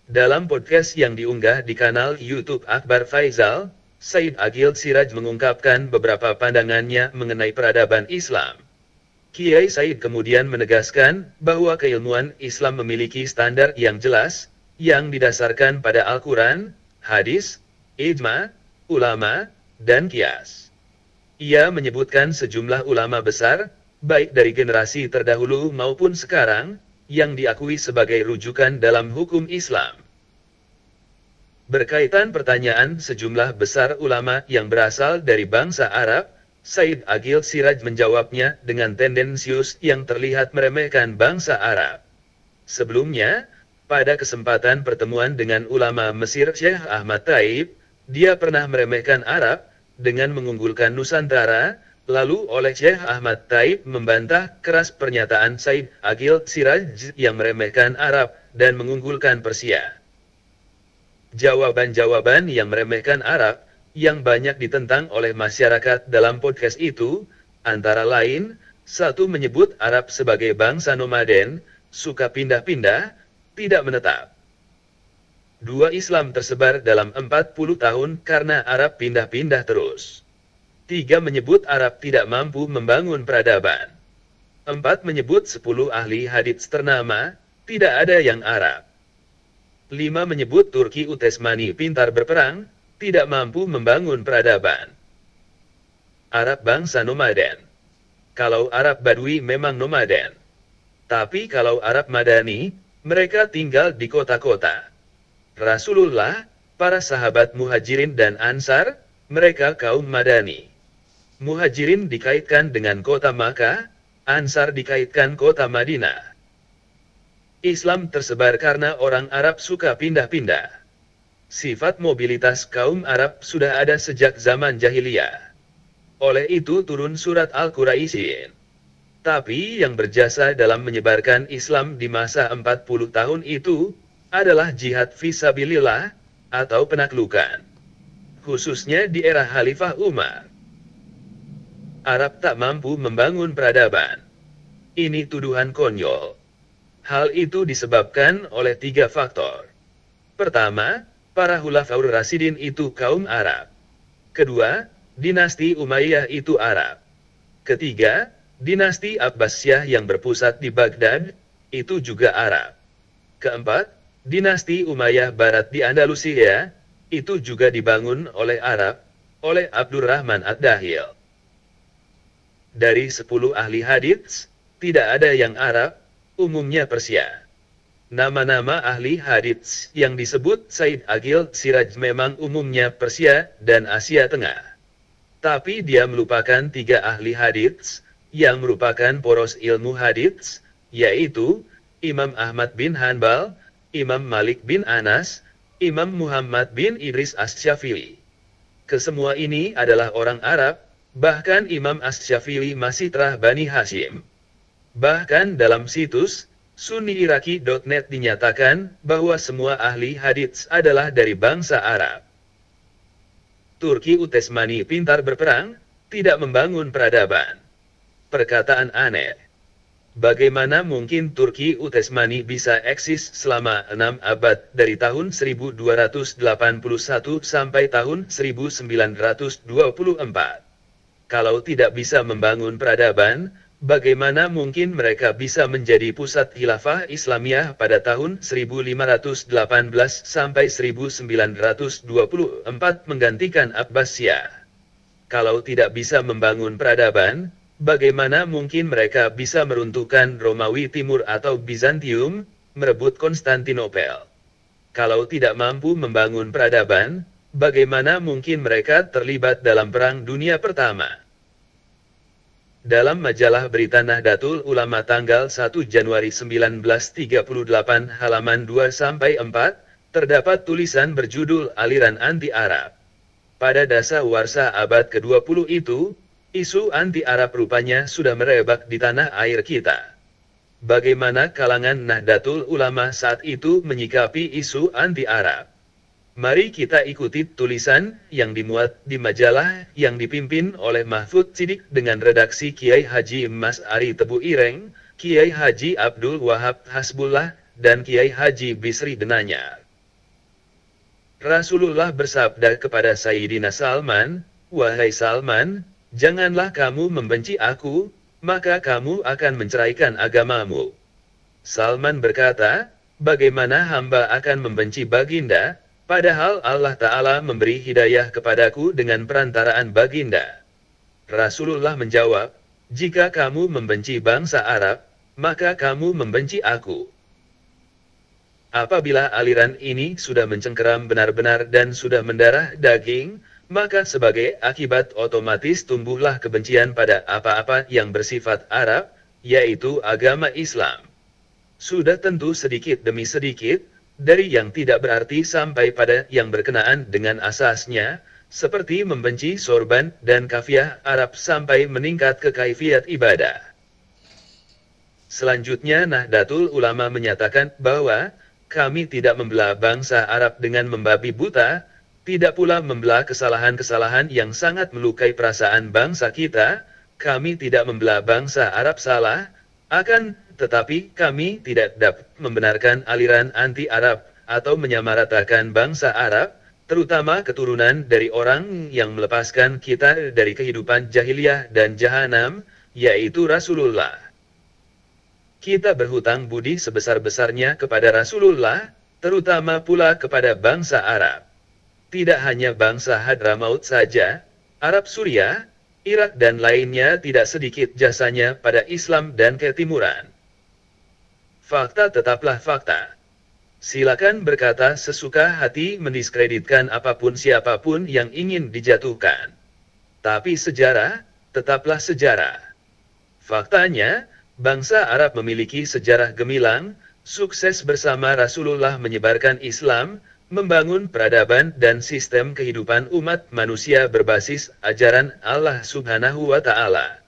Dalam podcast yang diunggah di kanal YouTube Akbar Faisal, Said Agil Siraj mengungkapkan beberapa pandangannya mengenai peradaban Islam. Kiai Said kemudian menegaskan bahwa keilmuan Islam memiliki standar yang jelas, yang didasarkan pada Al-Quran, hadis, ijma, ulama, dan qiyas. Ia menyebutkan sejumlah ulama besar, baik dari generasi terdahulu maupun sekarang, yang diakui sebagai rujukan dalam hukum Islam. Berkaitan pertanyaan sejumlah besar ulama yang berasal dari bangsa Arab, Said Agil Siraj menjawabnya dengan tendensius yang terlihat meremehkan bangsa Arab. Sebelumnya, pada kesempatan pertemuan dengan ulama Mesir Syekh Ahmad Taib, dia pernah meremehkan Arab dengan mengunggulkan Nusantara, lalu oleh Syekh Ahmad Taib membantah keras pernyataan Said Agil Siraj yang meremehkan Arab dan mengunggulkan Persia. Jawaban-jawaban yang meremehkan Arab, yang banyak ditentang oleh masyarakat dalam podcast itu, antara lain, 1. Menyebut Arab sebagai bangsa nomaden, suka pindah-pindah, tidak menetap. 2. Islam tersebar dalam 40 tahun karena Arab pindah-pindah terus. 3. Menyebut Arab tidak mampu membangun peradaban. 4. Menyebut 10 ahli hadits ternama, tidak ada yang Arab. 5. Menyebut Turki Utsmani pintar berperang, tidak mampu membangun peradaban. Arab bangsa nomaden. Kalau Arab Badui memang nomaden. Tapi kalau Arab Madani, mereka tinggal di kota-kota. Rasulullah, para sahabat Muhajirin dan Ansar, mereka kaum Madani. Muhajirin dikaitkan dengan kota Makkah, Ansar dikaitkan kota Madinah. Islam tersebar karena orang Arab suka pindah-pindah. Sifat mobilitas kaum Arab sudah ada sejak zaman jahiliyah. Oleh itu turun surat Al-Quraisyin. Tapi yang berjasa dalam menyebarkan Islam di masa 40 tahun itu, adalah jihad fisabilillah, atau penaklukan. Khususnya di era Khalifah Umar. Arab tak mampu membangun peradaban. Ini tuduhan konyol. Hal itu disebabkan oleh 3 faktor. Pertama, para Khulafaur Rasyidin itu kaum Arab. Kedua, dinasti Umayyah itu Arab. Ketiga, dinasti Abbasiyah yang berpusat di Baghdad, itu juga Arab. Keempat, dinasti Umayyah Barat di Andalusia, itu juga dibangun oleh Arab, oleh Abdurrahman Ad-Dahil. Dari 10 ahli hadits, tidak ada yang Arab, umumnya Persia. Nama-nama ahli hadits yang disebut Said Agil Siraj memang umumnya Persia dan Asia Tengah. Tapi dia melupakan 3 ahli hadits, yang merupakan poros ilmu hadits, yaitu Imam Ahmad bin Hanbal, Imam Malik bin Anas, Imam Muhammad bin Idris Asy-Syafi'i. Kesemua ini adalah orang Arab, bahkan Imam Asy-Syafi'i masih terah Bani Hashim. Bahkan dalam situs sunniiraki.net dinyatakan bahwa semua ahli hadits adalah dari bangsa Arab. Turki Utsmani pintar berperang, tidak membangun peradaban. Perkataan aneh. Bagaimana mungkin Turki Utsmani bisa eksis selama 6 abad dari tahun 1281 sampai tahun 1924? Kalau tidak bisa membangun peradaban, bagaimana mungkin mereka bisa menjadi pusat khilafah Islamiyah pada tahun 1518 sampai 1924 menggantikan Abbasiyah? Kalau tidak bisa membangun peradaban, bagaimana mungkin mereka bisa meruntuhkan Romawi Timur atau Bizantium, merebut Konstantinopel? Kalau tidak mampu membangun peradaban, bagaimana mungkin mereka terlibat dalam Perang Dunia Pertama? Dalam majalah berita Nahdlatul Ulama tanggal 1 Januari 1938 halaman 2-4, terdapat tulisan berjudul Aliran Anti-Arab. Pada dasawarsa abad ke-20 itu, isu anti-Arab rupanya sudah merebak di tanah air kita. Bagaimana kalangan Nahdlatul Ulama saat itu menyikapi isu anti-Arab? Mari kita ikuti tulisan yang dimuat di majalah yang dipimpin oleh Mahfud Siddiq dengan redaksi Kiai Haji Mas Ari Tebu Ireng, Kiai Haji Abdul Wahab Hasbullah, dan Kiai Haji Bisri Denanyar. Rasulullah bersabda kepada Sayyidina Salman, "Wahai Salman, janganlah kamu membenci aku, maka kamu akan menceraikan agamamu." Salman berkata, "Bagaimana hamba akan membenci baginda, padahal Allah Ta'ala memberi hidayah kepadaku dengan perantaraan baginda?" Rasulullah menjawab, "Jika kamu membenci bangsa Arab, maka kamu membenci aku." Apabila aliran ini sudah mencengkeram benar-benar dan sudah mendarah daging, maka sebagai akibat otomatis tumbuhlah kebencian pada apa-apa yang bersifat Arab, yaitu agama Islam. Sudah tentu sedikit demi sedikit, dari yang tidak berarti sampai pada yang berkenaan dengan asasnya, seperti membenci sorban dan kafiah Arab sampai meningkat ke kaifiat ibadah. Selanjutnya Nahdlatul Ulama menyatakan bahwa kami tidak membelah bangsa Arab dengan membabi buta, tidak pula membelah kesalahan-kesalahan yang sangat melukai perasaan bangsa kita. Kami tidak membelah bangsa Arab salah, akan tetapi kami tidak dapat membenarkan aliran anti-Arab atau menyamaratakan bangsa Arab, terutama keturunan dari orang yang melepaskan kita dari kehidupan jahiliyah dan jahanam, yaitu Rasulullah. Kita berhutang budi sebesar-besarnya kepada Rasulullah, terutama pula kepada bangsa Arab. Tidak hanya bangsa Hadramaut saja, Arab Suriah, Irak dan lainnya tidak sedikit jasanya pada Islam dan ketimuran. Fakta tetaplah fakta. Silakan berkata sesuka hati mendiskreditkan apapun siapapun yang ingin dijatuhkan. Tapi sejarah, tetaplah sejarah. Faktanya, bangsa Arab memiliki sejarah gemilang, sukses bersama Rasulullah menyebarkan Islam, membangun peradaban dan sistem kehidupan umat manusia berbasis ajaran Allah Subhanahu wa Ta'ala.